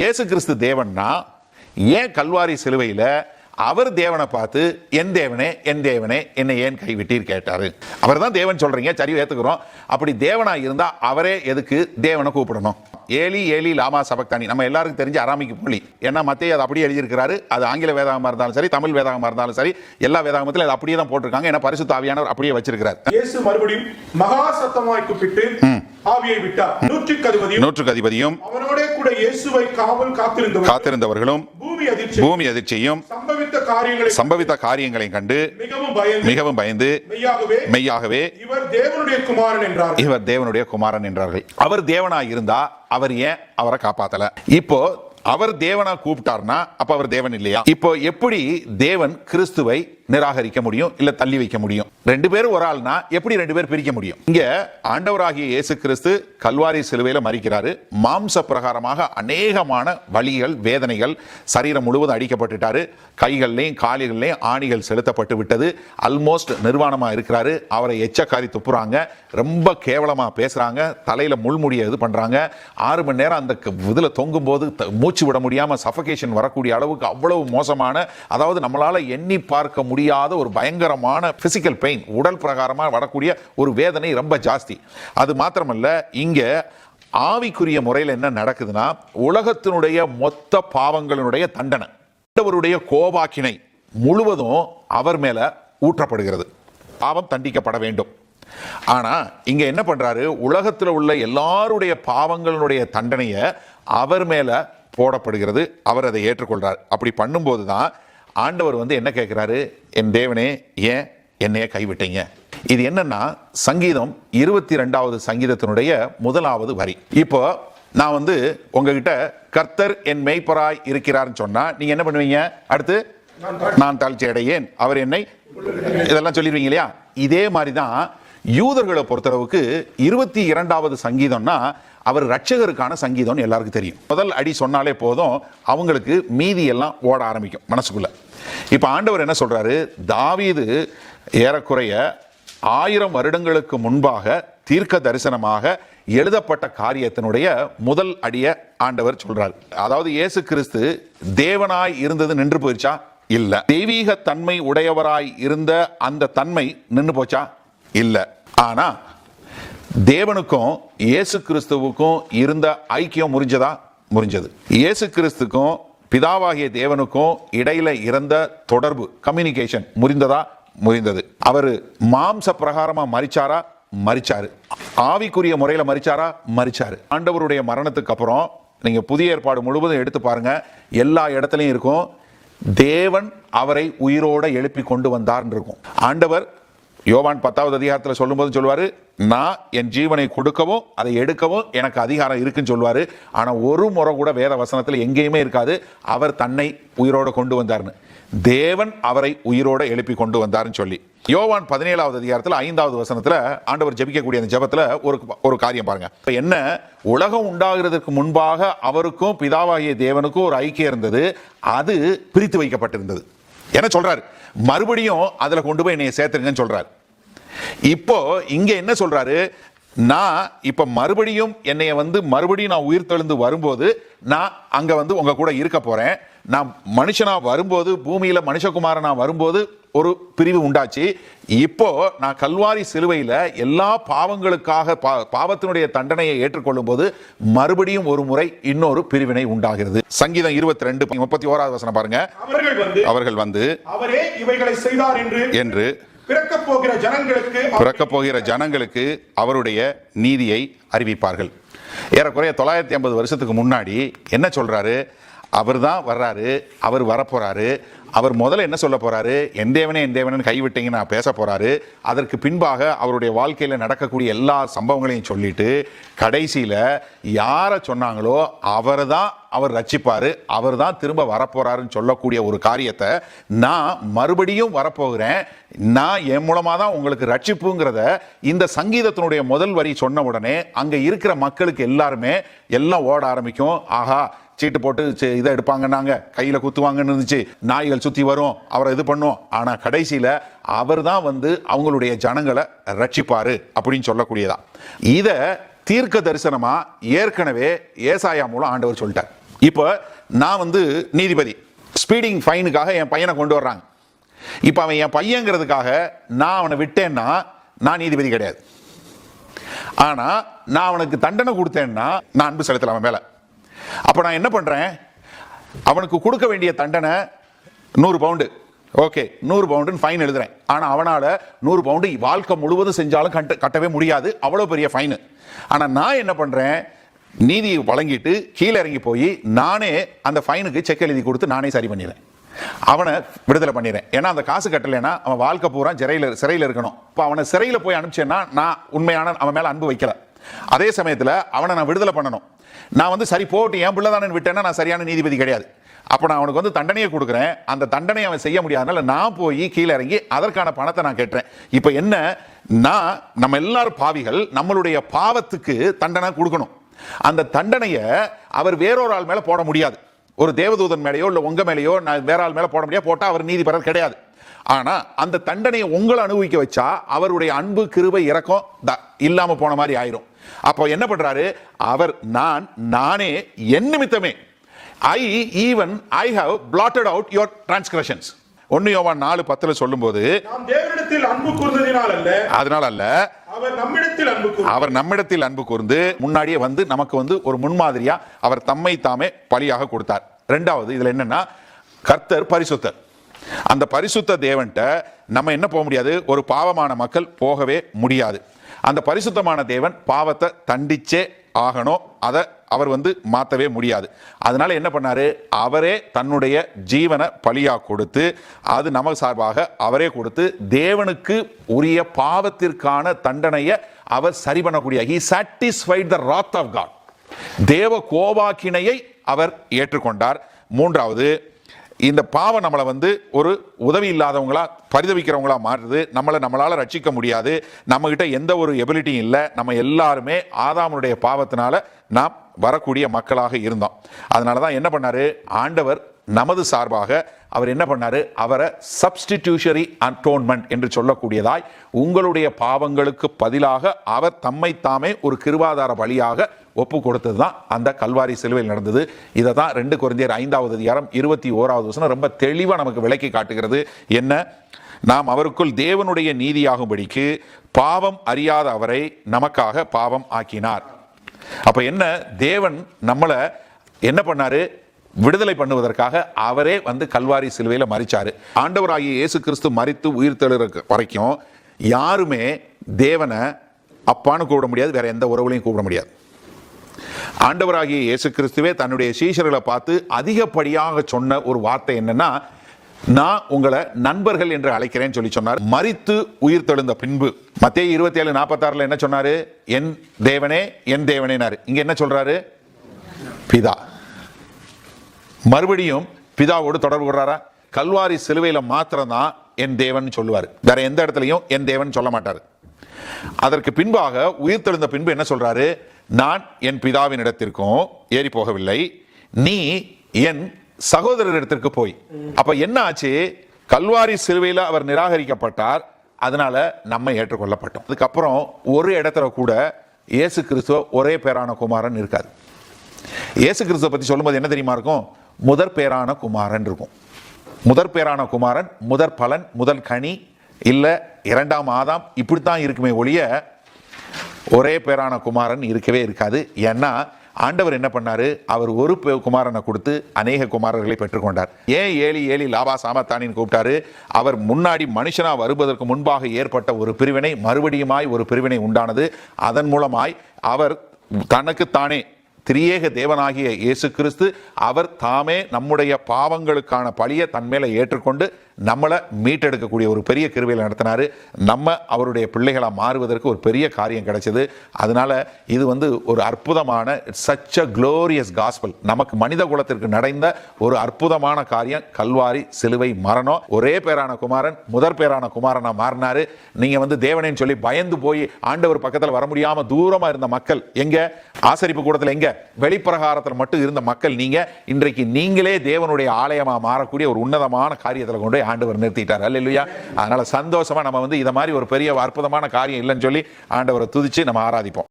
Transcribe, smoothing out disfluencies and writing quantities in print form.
இயேசு கிறிஸ்து தேவன்னா ஏன் கல்வாரி சிலுவையில அவர் தேவனை பார்த்து என் தேவனே என் தேவனே என்னை ஏன் கைவிட்டீர் கேட்டாரு? அவர் தான் தேவன் சொல்றீங்க, சரி ஏத்துக்கிறோம். அப்படி தேவனா இருந்தா அவரே எதுக்கு தேவனை கூப்பிடணும்? ஏலி ஏலி லாமா சபக்தானி நம்ம எல்லாருக்கும் தெரிஞ்ச அராமிக்கு மொழி. ஏன்னா மத்தேயு அது அப்படியே எழுதியிருக்கிறாரு. அது ஆங்கில வேதாகமா இருந்தாலும் சரி, தமிழ் வேதாகமா இருந்தாலும் சரி, எல்லா வேதாகமத்திலும் அது அப்படியே தான் போட்டிருக்காங்க. ஏன்னா பரிசுத்த ஆவியானவர் அப்படியே வச்சிருக்கிறார். இயேசு மறுபடியும் மகா சத்தமாய் கூப்பிட்டு ஆவியை விட்டார். நூற்றுக்கு அதிபதியும் அவனோட கூட இயேசுவை காவல் காத்திருந்தவர்களும் பூமி அதிர்ச்சியும் சம்பவித்த காரியங்களை கண்டு மிகவும் பயந்து மெய்யாகவே இவர் தேவனுடைய குமாரன் என்றார்கள். அவர் தேவனாய் இருந்தா அவர் ஏன் அவரை காப்பாத்தல? இப்போ அவர் தேவனா கூப்பிட்டார்னா அப்ப அவர் தேவன் இல்லையா? இப்போ எப்படி தேவன் கிறிஸ்துவை நிராகரிக்க முடியும், இல்ல தள்ளி வைக்க முடியும்? ரெண்டு பேரும் ஒரு ஆள்னா எப்படி ரெண்டு பேர் பிரிக்க முடியும்? இங்க ஆண்டவராகிய இயேசு கிறிஸ்து கல்வாரி சிலுவையில மரிக்கிறாரு. மாம்ச பிரகாரமாக அநேகமான வலிகள் வேதனைகள், சரீரம் முழுவதும் அடிக்கப்பட்டுட்டாரு. கைகள்லையும் காலிகள்லையும் ஆணிகள் செலுத்தப்பட்டு விட்டது. ஆல்மோஸ்ட் நிர்வாணமா இருக்கிறாரு. அவரை எச்சக்காரி துப்புறாங்க, ரொம்ப கேவலமா பேசுறாங்க, தலையில முள்முடிய இது பண்றாங்க. 6 மணி நேரம் அந்த இதுல தொங்கும் போது மூச்சு விட முடியாம சஃபகேஷன் வரக்கூடிய அளவுக்கு அவ்வளவு மோசமான, அதாவது நம்மளால எண்ணி பார்க்க முடியாத ஒரு பயங்கரமான பிசிக்கல் பெயின், உடல் பிரகாரமாக வரக்கூடிய ஒரு வேதனை ரொம்ப ஜாஸ்தி. அது மாத்திரமல்ல, இங்க ஆவிக்குரிய முறையில் என்ன நடக்குதுன்னா, உலகத்தினுடைய மொத்த பாவங்களினுடைய தண்டனை, ஆண்டவருடைய கோபாக்கினை முழுவதும் அவர் மேல ஊற்றப்படுகிறது. பாவம் தண்டிக்கப்பட வேண்டும். ஆனா இங்க என்ன பண்றாரு? உலகத்தில் உள்ள எல்லாருடைய பாவங்களுடைய தண்டனையை அவர் மேல போடப்படுகிறது. அவர் அதை ஏற்றுக்கொள்றார். அப்படி பண்ணும்போது தான் ஆண்டவர் என்ன கேட்கிறாரு? என் தேவனே ஏன் என்னைய கைவிட்டீங்க? இது என்னன்னா சங்கீதம் 22வது சங்கீதத்தினுடைய 1வது வரி. இப்போ நான் உங்ககிட்ட கர்த்தர் என் மேய்ப்பராய் இருக்கிறார்னு சொன்னா நீங்க என்ன பண்ணுவீங்க? அடுத்து நான் தாழ்ச்சி அடையேன், அவர் என்னை, இதெல்லாம் சொல்லிடுவீங்க இல்லையா? இதே மாதிரிதான் யூதர்களை பொறுத்தளவுக்கு 22வது சங்கீதம்னா அவர் ரட்சகருக்கான சங்கீதம் எல்லாருக்கும் தெரியும். முதல் அடி சொன்னாலே போதும், அவங்களுக்கு மீதி எல்லாம் ஓட ஆரம்பிக்கும் மனசுக்குள்ள. இப்ப ஆண்டவர் என்ன சொல்றாரு? தாவீது ஏறக்குறைய 1000 வருடங்களுக்கு முன்பாக தீர்க்க தரிசனமாக எழுதப்பட்ட காரியத்தினுடைய முதல் அடிய ஆண்டவர் சொல்றார். அதாவது இயேசு கிறிஸ்து தேவனாய் இருந்தது நின்று போயிடுச்சா? இல்ல. தெய்வீக தன்மை உடையவராய் இருந்த அந்த தன்மை நின்று போச்சா? இல்ல. ஆனா தேவனுக்கும் இயேசு கிறிஸ்துவுக்கும் இருந்த ஐக்கியம் முறிஞ்சது. இயேசு கிறிஸ்துக்கும் பிதாவாகிய தேவனுக்கும் இடையில இருந்த தொடர்பு, கம்யூனிகேஷன் முறிந்தது. அவர் மாம்ச பிரகாரமா மரிச்சாரு. ஆவிக்குரிய முறையில மரிச்சாரு. ஆண்டவருடைய மரணத்துக்கு அப்புறம் நீங்க புதிய ஏற்பாடு முழுவதும் எடுத்து பாருங்க, எல்லா இடத்துலையும் இருக்கும் தேவன் அவரை உயிரோட எழுப்பி கொண்டு வந்தார் இருக்கும். ஆண்டவர் யோவான் 10வது அதிகாரத்தில் சொல்லும்போது சொல்லுவாரு, நான் என் ஜீவனை கொடுக்கவும் அதை எடுக்கவும் எனக்கு அதிகாரம் இருக்குன்னு சொல்லுவாரு. ஆனா ஒரு முறை கூட வேத வசனத்தில் எங்கேயுமே இருக்காது அவர் தன்னை உயிரோட கொண்டு வந்தார்னு. தேவன் அவரை உயிரோட எழுப்பி கொண்டு வந்தார்னு சொல்லி. யோவான் 17வது அதிகாரத்தில் 5வது வசனத்துல ஆண்டவர் ஜெபிக்கக்கூடிய அந்த ஜெபத்துல ஒரு காரியம் பாருங்க. என்ன, உலகம் உண்டாகிறதுக்கு முன்பாக அவருக்கும் பிதாவாகிய தேவனுக்கும் ஒரு ஐக்கியம் இருந்தது, அது பிரித்து வைக்கப்பட்டிருந்தது. என்ன சொல்றாரு? மறுபடியும் அதுல கொண்டு போய் என்னைய சேர்த்துருங்கன்னு சொல்றாரு. இப்போ இங்க என்ன சொல்றாரு? நான் இப்ப மறுபடியும் என்னைய மறுபடியும் நான் உயிர் தெழுந்து வரும்போது நான் அங்க உங்க கூட இருக்க போறேன். நான் மனுஷனா வரும்போது, பூமியில மனுஷகுமாரனா வரும்போது ஒரு பிரிவு உண்டாச்சு. இப்போ நான் கல்வாரி சிலுவையில எல்லா பாவங்களுக்காக பாவத்தினுடைய தண்டனையை ஏற்றுக்கொள்ளும் போது மறுபடியும் ஒரு முறை இன்னொரு பிரிவினை உண்டாகிறது. சங்கீதம் 22:31வது வசனம் பாருங்க. அவர்கள் அவரே இவைகளை செய்தார் என்று பிறக்கப் போகிற ஜனங்களுக்கு அவருடைய நீதியை அறிவிப்பார்கள். ஏறக்குறைய 950 வருஷத்துக்கு முன்னாடி என்ன சொல்றாரு? அவர் தான் வர்றாரு, அவர் வரப்போறாரு. அவர் முதல்ல என்ன சொல்ல போறாரு? என் தேவனே என் தேவனே கைவிட்டீங்க நான் பேச போறாரு. அதற்கு பின்பாக அவருடைய வாழ்க்கையில நடக்கக்கூடிய எல்லா சம்பவங்களையும் சொல்லிட்டு கடைசியில யாரை சொன்னாங்களோ அவர் ரட்சிப்பாரு, அவர் தான் திரும்ப வரப்போறாருன்னு சொல்லக்கூடிய ஒரு காரியத்தை, நான் மறுபடியும் வரப்போகிறேன், நான் என் மூலமா தான் உங்களுக்கு ரட்சிப்புங்கிறத இந்த சங்கீதத்தினுடைய முதல் வரி சொன்ன உடனே அங்க இருக்கிற மக்களுக்கு எல்லாருமே எல்லாம் ஓட ஆரம்பிக்கும். ஆஹா, சீட்டு போட்டு இதை எடுப்பாங்கன்னாங்க, கையில குத்துவாங்கன்னு இருந்துச்சு, நாய்கள் சுத்தி வரும், அவரை இது பண்ணும். ஆனா கடைசியில அவர் தான் அவங்களுடைய ஜனங்களை ரட்சிப்பாரு அப்படின்னு சொல்லக்கூடியதா. இத தீர்க்க தரிசனமா ஏற்கனவே ஏசாயா மூலம் ஆண்டவர் சொல்லிட்டார். இப்போ நான் வந்து நீதிபதி, ஸ்பீடிங் ஃபைனுக்காக என் பையனை கொண்டு வர்றாங்க. இப்போ அவன் என் பையங்கிறதுக்காக நான் அவனை விட்டேன்னா நான் நீதிபதி கிடையாது. ஆனா நான் அவனுக்கு தண்டனை கொடுத்தேன்னா நான் அன்பு செலுத்தல அவன் மேல. அப்ப நான் என்ன பண்றேன், அவனுக்கு கொடுக்க வேண்டிய தண்டனை 100 பவுண்டு. ஓகே, 100 பவுண்டுன்னு ஃபைன் எழுதுறேன். ஆனா அவனால 100 பவுண்டு வாழ்க்கை முழுவதும் செஞ்சாலும் கட்டவே முடியாது, அவ்வளவு பெரிய ஃபைனு. ஆனா நான் என்ன பண்றேன், நீதி வழங்கிட்டு கீழே இறங்கி போய் நானே அந்த ஃபைனுக்கு செக் எழுதி கொடுத்து நானே சரி பண்ணிடுறேன், அவனை விடுதலை பண்ணிடுறேன். ஏன்னா அந்த காசு கட்டலைன்னா அவன் வாழ்க்கை பூரா சிறையில் இருக்கணும். இப்போ அவனை சிறையில் போய் அனுப்பிச்சேன்னா நான் உண்மையான அவன் மேல அன்பு வைக்கல. அதே சமயத்தில் அவனை நான் விடுதலை பண்ணணும். நான் வந்து சரி போட்டு என் பிள்ளை தானே விட்டேன்னா நான் சரியான நீதிபதி கிடையாது. அப்போ நான் அவனுக்கு வந்து தண்டனையை கொடுக்குறேன். அந்த தண்டனையை அவன் செய்ய முடியாதனால நான் போய் கீழே இறங்கி அதற்கான பணத்தை நான் கேட்டுறேன். இப்போ என்ன, நம்ம எல்லாரும் பாவிகள், நம்மளுடைய பாவத்துக்கு தண்டனை கொடுக்கணும். அந்த தண்டனையை அவர் வேறொரு ஆள் மேல போட முடியாது. ஒரு தேவதூதன் மேலேயோ இல்லை உங்க மேலேயோ நான் வேற ஆள் மேல போட முடியாது, போட்டால் அவர் நீதிபதி கிடையாது. ஆனா அந்த தண்டனையை உங்களை அனுபவிக்க வச்சா அவருடைய அன்பு, கிருபை, இரக்கம் இல்லாம போன மாதிரி ஆயிரும். அப்போ என்ன பண்றாரு அவர், நானே என் நிமித்தமே I have blotted out your transgressions. 1 யோவான் 4:10 சொல்லும்போது, நாம் தேவனிடத்தில் அன்பு கூர்ந்ததினால் அல்ல, அதனால அல்ல, அவர் நம்மிடத்தில் அன்பு கூர்ந்து முன்னாடியே வந்து நமக்கு வந்து ஒரு முன்மாதிரியா அவர் தம்மை தாமே பலியாக கொடுத்தார். இரண்டாவது இதுல என்னன்னா, கர்த்தர் பரிசுத்தர். அந்த பரிசுத்த தேவன்ட்ட நம்ம என்ன போக முடியாது, ஒரு பாவமான மக்கள் போகவே முடியாது. அந்த பரிசுத்தமான தேவன் பாவத்தை தண்டிச்சே ஆகணும், அதை அவர் வந்து மாற்றவே முடியாது. அதனால என்ன பண்ணாரு, அவரே தன்னுடைய ஜீவனை பலியா கொடுத்து, அது நம்ம சார்பாக அவரே கொடுத்து தேவனுக்கு உரிய பாவத்திற்கான தண்டனையை அவர் சரி பண்ணக்கூடிய, he satisfied the wrath of God. தேவ கோபாக்கினையை அவர் ஏற்றுக்கொண்டார். மூன்றாவது, இந்த பாவம் நம்மளை வந்து ஒரு உதவி இல்லாதவங்களா பரிதவிக்கிறவங்களா மாறுது. நம்மளால ரட்சிக்க முடியாது, நம்ம கிட்ட எந்த ஒரு எபிலிட்டியும் இல்லை. நம்ம எல்லாருமே ஆதாமுடைய பாவத்தினால நாம் வரக்கூடிய மக்களாக இருந்தோம். அதனாலதான் என்ன பண்ணாரு ஆண்டவர் நமது சார்பாக அவர் என்ன பண்ணாரு, அவரை சப்ஸ்டிடியூஷரி அட்டோன்மெண்ட் என்று சொல்லக்கூடியதாய் உங்களுடைய பாவங்களுக்கு பதிலாக அவர் தம்மை தாமே ஒரு கிருபாதார பலியாக ஒப்பு கொடுத்தது தான் அந்த கல்வாரி சிலுவையில் நடந்தது. இதை தான் 2 கொரிந்தியர் 5வது அதிகாரம் 21வது வசனம் ரொம்ப தெளிவா நமக்கு விளக்கி காட்டுகிறது. என்ன, நாம் அவருக்குள் தேவனுடைய நீதியாகும்படிக்கு பாவம் அறியாத அவரை நமக்காக பாவம் ஆக்கினார். அப்ப என்ன, தேவன் நம்மளை என்ன பண்ணாரு, விடுதலை பண்ணுவதற்காக அவரே வந்து கல்வாரி சிலுவையில மரிச்சாரு. ஆண்டவராகிய இயேசு கிறிஸ்து மரித்து உயிர்த்தெழுற வரைக்கும் யாருமே தேவனை அப்பான்னு கூப்பிட முடியாது, வேற எந்த உறவுலையும் கூப்பிட முடியாது. ஆண்டவராகிய இயேசு கிறிஸ்துவே தன்னுடைய சீஷர்களை பார்த்து அதிகப்படியாக சொன்ன ஒரு வார்த்தை என்னன்னா, நான் உங்களை நண்பர்கள் என்று அழைக்கிறேன்னு சொல்லி சொன்னார். மரித்து உயிர் தெழுந்த பின்பு மத்தேயு 27:46 என்ன சொன்னாரு, என் தேவனே என் தேவனேனாரு. இங்க என்ன சொல்றாரு, பிதா. மறுபடியும் பிதாவோடு தொடர்பு கொள்றாரா? கல்வாரி சிலுவையில மாத்திரம் தான் என் தேவன் சொல்லுவார், வேற எந்த இடத்துலையும் என் தேவன் சொல்ல மாட்டார். அதற்கு பின்பாக உயிர் தெழுந்த பின்பு என்ன சொல்றாரு, நான் என் பிதாவின் இடத்திற்கும் ஏறி போகவில்லை, நீ என் சகோதரரிடத்திற்கு போய். அப்ப என்ன ஆச்சு, கல்வாரி சிலுவையில அவர் நிராகரிக்கப்பட்டார், அதனால நம்ம ஏற்றுக்கொள்ளப்பட்டோம். அதுக்கப்புறம் ஒரு இடத்துல கூட இயேசு கிறிஸ்துவ ஒரே பேரான குமாரன் இருக்காது. இயேசு கிறிஸ்துவ பத்தி சொல்லும்போது என்ன தெரியுமா இருக்கும், முதற் பேரான குமாரன் இருக்கும். முதற் பேரான குமாரன், முதற் பலன், முதல் கனி, இல்ல 2ஆம் ஆதாம், இப்படித்தான் இருக்குமே ஒழிய ஒரே பேரான குமாரன் இருக்கவே இருக்காது. ஏன்னா ஆண்டவர் என்ன பண்ணாரு, அவர் ஒரு குமாரனை கொடுத்து அநேக குமாரர்களை பெற்றுக்கொண்டார். ஏன் ஏலி ஏலி லாபா சாமத்தானின்னு கூப்பிட்டாரு, அவர் முன்னாடி மனுஷனா வருவதற்கு முன்பாக ஏற்பட்ட ஒரு பிரிவினை மறுபடியுமாய் ஒரு பிரிவினை உண்டானது. அதன் மூலமாய் அவர் தனக்குத்தானே திரியேக தேவனாகிய இயேசு கிறிஸ்து அவர் தாமே நம்முடைய பாவங்களுக்கான பழியை தன் மேல ஏற்றுக்கொண்டு நம்மளை மீட்டெடுக்கக்கூடிய ஒரு பெரிய கிருபையில் நடத்தினாரு. நம்ம அவருடைய பிள்ளைகளா மாறுவதற்கு ஒரு பெரிய காரியம் கிடைச்சது. அதனால இது வந்து ஒரு அற்புதமான such a glorious gospel, நமக்கு மனித குலத்திற்கு நடந்த ஒரு அற்புதமான காரியம் கல்வாரி சிலுவை மரணம். ஒரே பேரான குமாரன் முதற் பேரான குமாரனா மாறினாரு. நீங்க வந்து தேவனேன்னு சொல்லி பயந்து போய் ஆண்டவர் பக்கத்தில் வர முடியாம தூரமா இருந்த மக்கள், எங்க ஆசரிப்பு கூடத்தில் எங்க வெளிப்பிரகாரத்தில் மட்டும் இருந்த மக்கள், நீங்க இன்றைக்கு நீங்களே தேவனுடைய ஆலயமா மாறக்கூடிய ஒரு உன்னதமான காரியத்தில் கொண்டு ஆண்டவர் நிறுத்திட்டார். அல்லேலூயா. அதனால சந்தோஷமா நம்ம வந்து இத மாதிரி ஒரு பெரிய அற்புதமான காரியம் இல்லைன்னு சொல்லி ஆண்டவரை துதிச்சு நம்ம ஆராதிப்போம்.